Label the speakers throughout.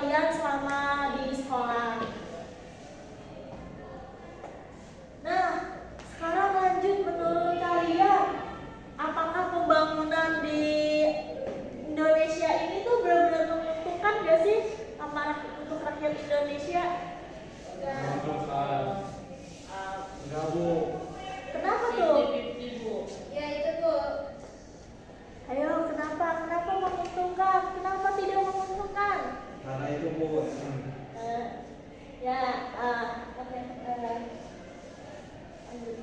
Speaker 1: kalian selama di sekolah. Nah, sekarang lanjut, menurut kalian apakah pembangunan di Indonesia ini tuh benar-benar menguntungkan gak sih untuk rakyat Indonesia?
Speaker 2: Enggak, Bu.
Speaker 1: Kenapa tuh?
Speaker 3: 50-50, Bu.
Speaker 4: Ya itu Bu.
Speaker 1: Ayo, kenapa menguntungkan? Kenapa tidak menguntungkan?
Speaker 2: Karena itu, Bu.
Speaker 1: Oke. Lanjut.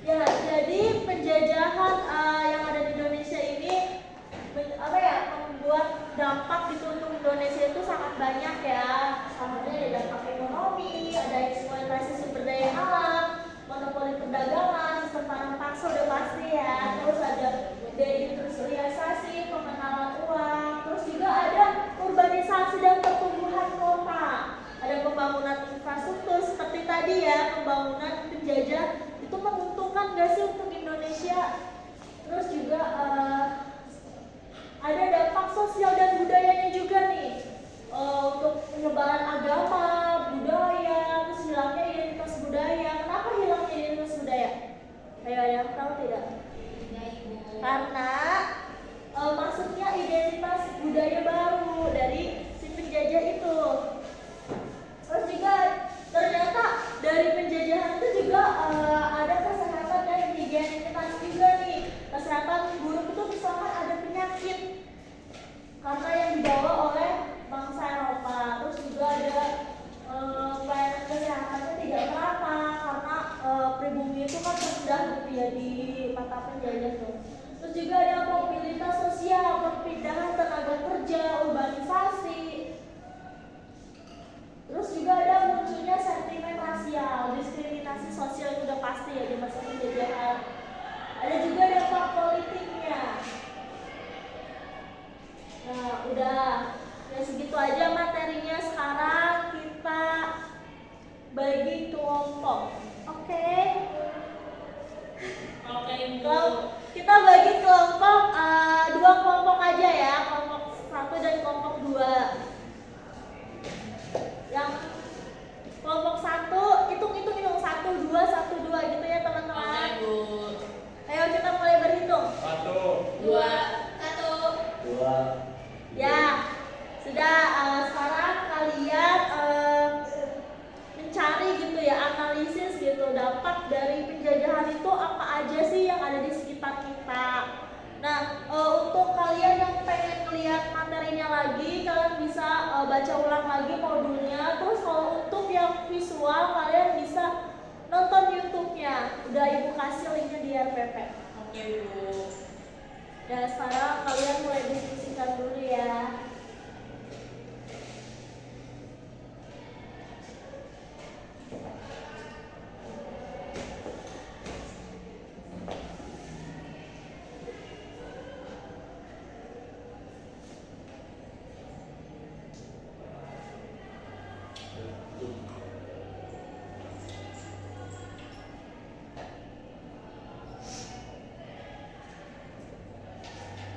Speaker 1: Ya, jadi penjajahan yang ada di Indonesia ini membuat dampak gitu untuk Indonesia itu sangat banyak ya. Salah satunya ada dampak ekonomi, ada eksploitasi sumber daya alam, monopoli perdagangan, sistem tanam paksa udah pasti ya. Terus ada deindustrialisasi, pengenalan uang, terus juga ada urbanisasi dan pertumbuhan kota. Ada pembangunan infrastruktur seperti tadi ya, pembangunan penjajah itu menguntungkan gak sih untuk Indonesia? Terus juga ada dampak sosial dan budayanya juga nih, untuk penyebaran agama, budaya, terus hilangnya identitas budaya. Kenapa hilangnya identitas budaya? Ayo, ada yang tahu tidak?
Speaker 4: Ya Ibu.
Speaker 1: Karena masuknya identitas budaya baru dari si penjajah itu. Terus juga ternyata dari penjajahan itu juga ada kesehatan dan higienitas juga nih. Kesehatan buruk itu misalkan ada penyakit karena yang dibawa oleh bangsa Eropa. Terus juga ada pelayanan kesehatannya tidak merata karena pribumi itu kan rendah gitu ya di mata penjajah tuh. Terus juga ada mobilitas sosial, perpindahan tenaga kerja, urbanisasi. Terus juga ada munculnya sentimen rasial, diskriminasi sosial itu udah pasti ya di masa penjajahan. Ada juga dampak politiknya. Nah, udah ya segitu aja materinya. Sekarang kita bagi kelompok. Oke.
Speaker 3: Oke, Bu.
Speaker 1: Kita bagi kelompok, 2 kelompok aja ya, kelompok 1 dan kelompok 2. Yang kelompok 1 hitung-hitung 1, 2, 1, 2 gitu ya teman-teman.
Speaker 3: Oke, Bu.
Speaker 1: Ayo kita mulai berhitung.
Speaker 2: 1,
Speaker 3: 2,
Speaker 2: 2.
Speaker 1: Ya, sudah. Sekarang kalian mencari gitu ya, analisis gitu dampak dari penjajahan itu apa aja sih yang ada di sekitar kita. Nah, untuk kalian yang pengen lihat materinya lagi, kalian bisa baca ulang lagi modulnya. Terus kalau untuk yang visual, kalian bisa nonton YouTube-nya. Udah Ibu kasih linknya di RPP.
Speaker 3: Oke, Bu.
Speaker 1: Dan sekarang kalian mulai diskusikan dulu ya.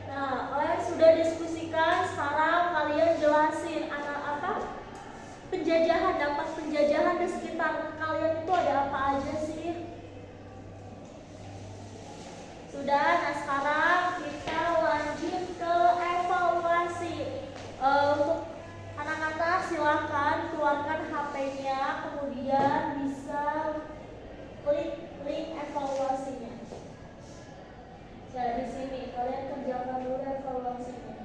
Speaker 1: Nah, kalian sudah diskusikan, sekarang kalian jelasin penjajahan, dampak penjajahan di sekitar kalian itu ada apa aja sih? Sudah, nah sekarang kita lanjut ke evaluasi. Untuk anak-anak silakan keluarkan HP-nya, kemudian bisa klik link evaluasinya. Nah, di sini kalian kerjakan dulu evaluasinya.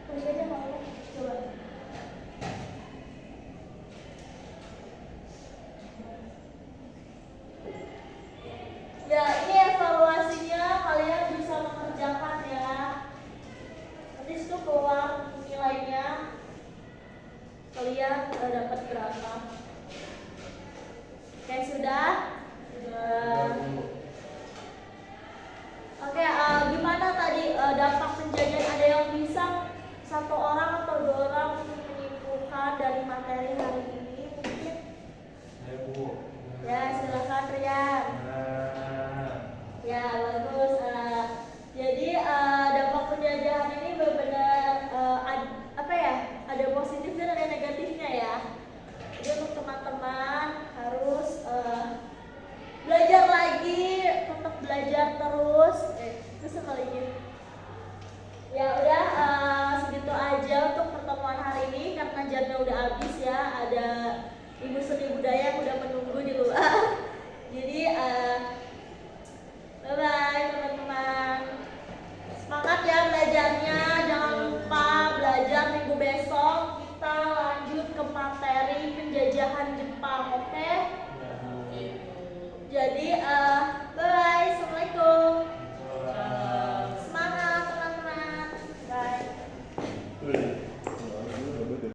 Speaker 1: Klik aja mau ya, coba. Ya, ini evaluasinya, kalian bisa mengerjakan ya. Nanti itu keluar nilainya. Kalian dapat berapa? Oke, sudah? Sudah. Oke, gimana tadi dampak penjajahan? Ada yang bisa 1 orang atau 2 orang menyimpulkan dari materi hari ini mungkin?
Speaker 2: Ayo, Bu.
Speaker 1: Ya, silakan Rian.
Speaker 2: Nah,
Speaker 1: Ya,